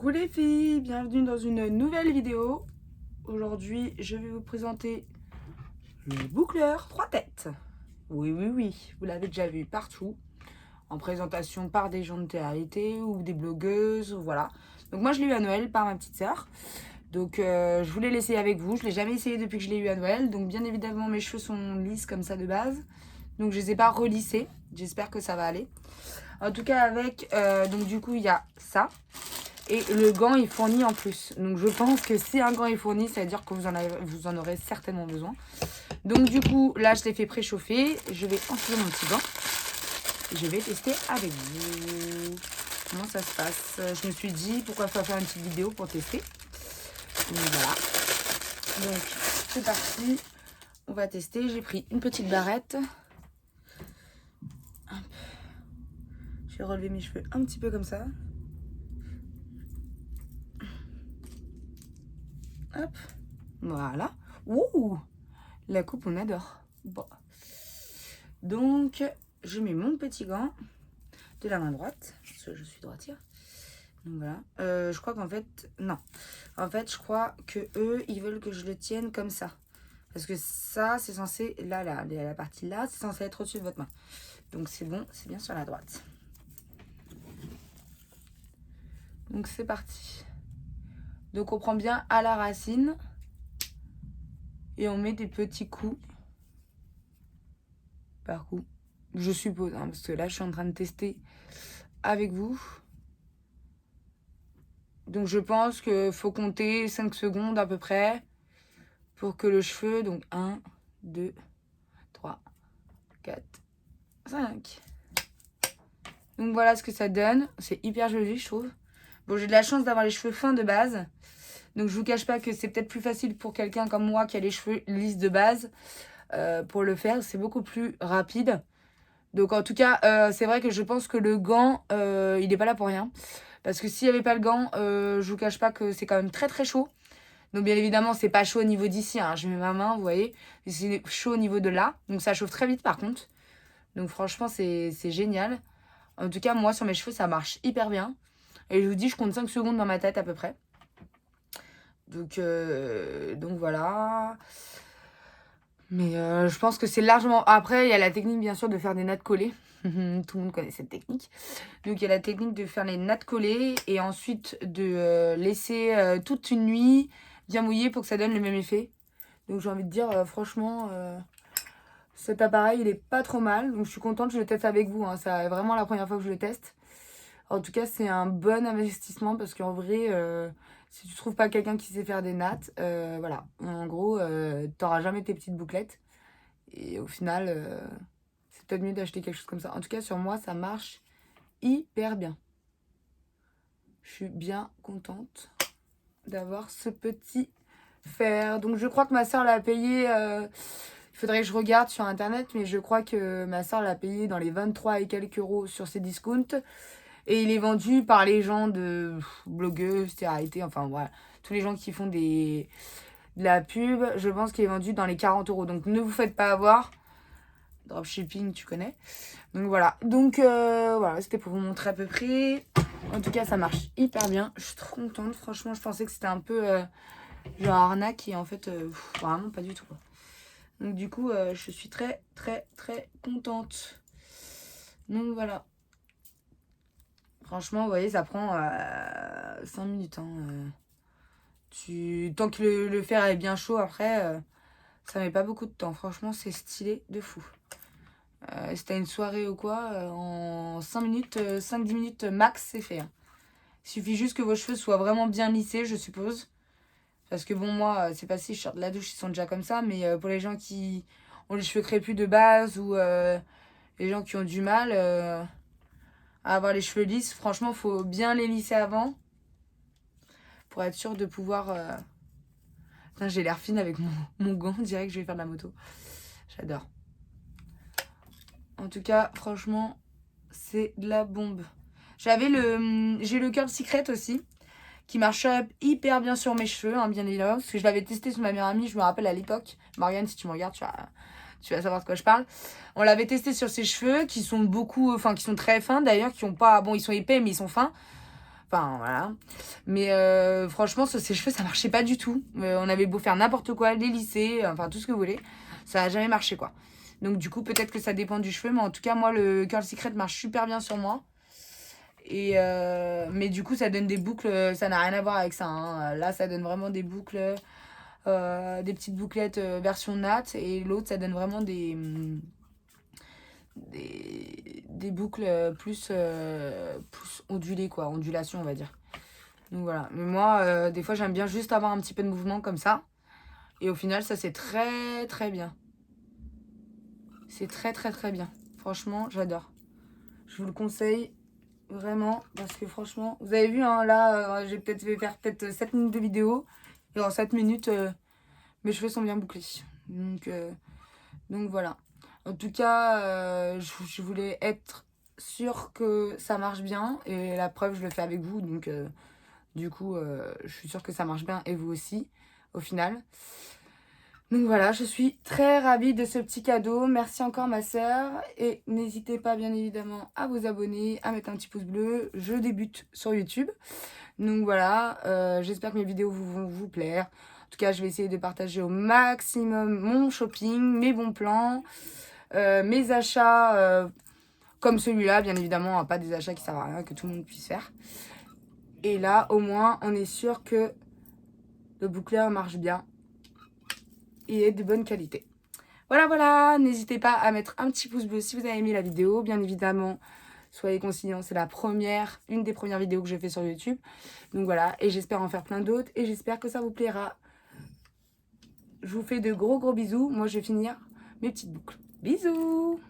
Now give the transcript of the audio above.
Coucou les filles, bienvenue dans une nouvelle vidéo. Aujourd'hui, je vais vous présenter le boucleur 3 têtes. Oui, vous l'avez déjà vu partout, en présentation par des gens de télé ou des blogueuses, voilà. Donc moi, je l'ai eu à Noël par ma petite sœur. Donc je voulais l'essayer avec vous, je l'ai jamais essayé depuis que je l'ai eu à Noël. Donc bien évidemment, mes cheveux sont lisses comme ça de base. Donc je les ai pas relissés, j'espère que ça va aller. En tout cas avec, donc du coup, il y a ça. Et le gant est fourni en plus. Donc je pense que si un gant est fourni, ça veut dire que vous en aurez certainement besoin. Donc du coup, là je l'ai fait préchauffer. Je vais enfiler mon petit gant. Et je vais tester avec vous. Comment ça se passe? Je me suis dit pourquoi pas faire une petite vidéo pour tester. Donc voilà. Donc c'est parti. On va tester. J'ai pris une petite barrette. Hop. Je vais relever mes cheveux un petit peu comme ça. Hop, voilà. Ouh, la coupe, on adore. Bon. Donc, je mets mon petit gant de la main droite, parce que je suis droitière. Donc voilà. Je crois qu'en fait, non. En fait, je crois que eux, ils veulent que je le tienne comme ça. Parce que ça, c'est censé, la partie là, c'est censé être au-dessus de votre main. Donc c'est bon, c'est bien sur la droite. Donc c'est parti. Donc on prend bien à la racine. Et on met des petits coups par coup. Je suppose, hein, parce que là, je suis en train de tester avec vous. Donc je pense qu'il faut compter 5 secondes à peu près pour que le cheveu, donc 1, 2, 3, 4, 5. Donc voilà ce que ça donne. C'est hyper joli, je trouve. Bon, j'ai de la chance d'avoir les cheveux fins de base. Donc je vous cache pas que c'est peut-être plus facile pour quelqu'un comme moi qui a les cheveux lisses de base. Pour le faire, c'est beaucoup plus rapide. Donc en tout cas, c'est vrai que je pense que le gant, il n'est pas là pour rien. Parce que s'il n'y avait pas le gant, je vous cache pas que c'est quand même très très chaud. Donc bien évidemment, c'est pas chaud au niveau d'ici, hein. Je mets ma main, vous voyez. C'est chaud au niveau de là. Donc ça chauffe très vite par contre. Donc franchement, c'est génial. En tout cas, moi, sur mes cheveux, ça marche hyper bien. Et je vous dis, je compte 5 secondes dans ma tête à peu près. Donc voilà. Mais je pense que c'est largement... Après, il y a la technique, bien sûr, de faire des nattes collées. Tout le monde connaît cette technique. Donc, il y a la technique de faire les nattes collées et ensuite de laisser toute une nuit bien mouillée pour que ça donne le même effet. Donc, j'ai envie de dire, franchement, cet appareil, il est pas trop mal. Donc, je suis contente, je le teste avec vous, hein. C'est vraiment la première fois que je le teste. En tout cas, c'est un bon investissement parce qu'en vrai... si tu trouves pas quelqu'un qui sait faire des nattes, voilà. En gros, t'auras jamais tes petites bouclettes. Et au final, c'est peut-être mieux d'acheter quelque chose comme ça. En tout cas, sur moi, ça marche hyper bien. Je suis bien contente d'avoir ce petit fer. Donc, je crois que ma soeur l'a payé... il faudrait que je regarde sur Internet, mais je crois que ma soeur l'a payé dans les 23 et quelques euros sur ses discounts. Et il est vendu par les gens de blogueuses, télé, enfin voilà, tous les gens qui font de la pub. Je pense qu'il est vendu dans les 40 euros. Donc ne vous faites pas avoir. Dropshipping, tu connais. Donc voilà. Donc voilà, c'était pour vous montrer à peu près. En tout cas, ça marche hyper bien. Je suis trop contente. Franchement, je pensais que c'était un peu genre arnaque et en fait, vraiment pas du tout, quoi. Donc du coup, je suis très contente. Donc voilà. Franchement, vous voyez, ça prend 5 minutes. Hein. Tant que le fer est bien chaud, après, ça met pas beaucoup de temps. Franchement, c'est stylé de fou. Si t'as une soirée ou quoi, en 5 minutes, 5-10 minutes max, c'est fait. Hein. Il suffit juste que vos cheveux soient vraiment bien lissés, je suppose. Parce que bon, moi, c'est pas si je sors de la douche, ils sont déjà comme ça. Mais pour les gens qui ont les cheveux crépus de base ou les gens qui ont du mal... à avoir les cheveux lisses, franchement, faut bien les lisser avant pour être sûr de pouvoir... Putain, j'ai l'air fine avec mon gant, on dirait que je vais faire de la moto. J'adore. En tout cas, franchement, c'est de la bombe. J'ai le Curl Secret aussi, qui marche hyper bien sur mes cheveux, hein, bien évidemment, parce que je l'avais testé sur ma meilleure amie, je me rappelle à l'époque. Morgane, si tu me regardes, tu vas savoir de quoi je parle. On l'avait testé sur ses cheveux, qui sont très fins d'ailleurs, qui ont pas... Bon, ils sont épais, mais ils sont fins. Enfin, voilà. Mais franchement, ce sèche-cheveux, ça marchait pas du tout. On avait beau faire n'importe quoi, les lisser, enfin tout ce que vous voulez. Ça a jamais marché, quoi. Donc du coup, peut-être que ça dépend du cheveu. Mais en tout cas, moi, le Curl Secret marche super bien sur moi. Et mais du coup, ça donne des boucles. Ça n'a rien à voir avec ça, hein. Là, ça donne vraiment des boucles. Des petites bouclettes version natte. Et l'autre, ça donne vraiment des boucles plus ondulées, quoi. Ondulation, on va dire. Donc voilà. Mais moi, des fois, j'aime bien juste avoir un petit peu de mouvement comme ça. Et au final, ça, c'est très, très bien. C'est très, très, très bien. Franchement, j'adore. Je vous le conseille vraiment. Parce que franchement, vous avez vu, hein, là, j'ai peut-être fait faire 7 minutes de vidéo. Et en 7 minutes, mes cheveux sont bien bouclés. Donc voilà. En tout cas, je voulais être sûre que ça marche bien. Et la preuve, je le fais avec vous. Donc, du coup, je suis sûre que ça marche bien. Et vous aussi, au final. Donc voilà, je suis très ravie de ce petit cadeau. Merci encore, ma sœur. Et n'hésitez pas, bien évidemment, à vous abonner, à mettre un petit pouce bleu. Je débute sur YouTube. Donc voilà, j'espère que mes vidéos vont vous plaire. En tout cas, je vais essayer de partager au maximum mon shopping, mes bons plans, mes achats comme celui-là, bien évidemment, hein, pas des achats qui servent à rien, que tout le monde puisse faire. Et là, au moins, on est sûr que le boucleur marche bien et est de bonne qualité. Voilà, voilà, n'hésitez pas à mettre un petit pouce bleu si vous avez aimé la vidéo, bien évidemment. Soyez conscients, c'est une des premières vidéos que je fais sur YouTube. Donc voilà, et j'espère en faire plein d'autres et j'espère que ça vous plaira. Je vous fais de gros bisous. Moi, je vais finir mes petites boucles. Bisous!